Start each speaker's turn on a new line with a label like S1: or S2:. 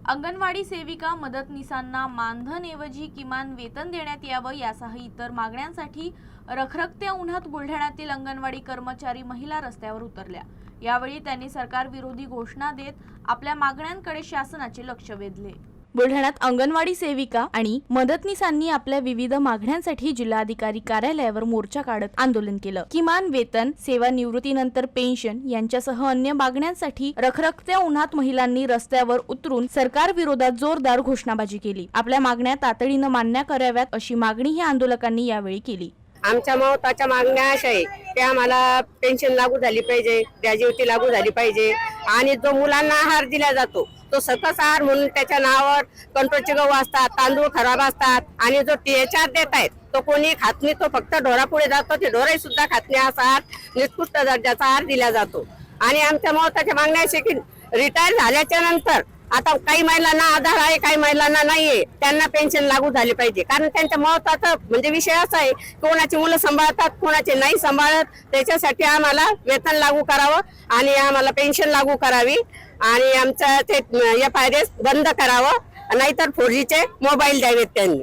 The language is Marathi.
S1: अंगणवाडी सेविका मदतनीसांना मानधनऐवजी किमान वेतन देण्यात यावं यासह इतर मागण्यांसाठी रखरखत्या उन्हात बुलढाण्यातील अंगणवाडी कर्मचारी महिला रस्त्यावर उतरल्या। यावेळी त्यांनी सरकार विरोधी घोषणा देत आपल्या मागण्यांकडे शासनाचे लक्ष वेधले। बुलढाण्यात अंगणवाडी सेविका आणि मदतनीसांनी आपल्या विविध मागण्यांसाठी जिल्हाधिकारी कार्यालयावर मोर्चा काढत आंदोलन केलं। किमान वेतन, सेवानिवृत्तीनंतर पेन्शन यांच्यासह अन्य मागण्यांसाठी रखरखत्या उन्हात महिलांनी रस्त्यावर उतरून सरकार विरोधात जोरदार घोषणाबाजी केली। आपल्या मागण्या तातडीनं मान्य कराव्यात अशी मागणी ही आंदोलकांनी यावेळी केली।
S2: आमच्या महत्त्वाच्या मागण्या अशा आहे की आम्हाला पेन्शन लागू झाली पाहिजे, ग्रॅज्युएटी लागू झाली पाहिजे आणि जो मुलांना आहार दिला जातो तो सकस आहार म्हणून त्याच्या नावावर कंट्रोलचे गहू असतात, तांदूळ खराब असतात आणि जो THR देत आहेत तो कोणी खात नाही, तो फक्त ढोरापुढे जातो, ते ढोराही सुद्धा खात नाही असा आहार, निकृष्ट दर्जाचा आहार दिला जातो। आणि आमच्या महत्त्वाच्या मागण्या अशा की रिटायर झाल्याच्या नंतर आता काही महिलांना आधार आहे, काही महिलांना नाहीये, त्यांना पेन्शन लागू झाली पाहिजे। कारण त्यांच्या महत्त्वाचा म्हणजे विषय असा आहे कोणाची मुलं सांभाळतात, कोणाचे नाही सांभाळत, त्याच्यासाठी आम्हाला वेतन लागू करावं आणि आम्हाला पेन्शन लागू करावी आणि आमचं ते FIRS बंद करावं, नाहीतर 4Gचे मोबाईल द्यावेत त्यांनी।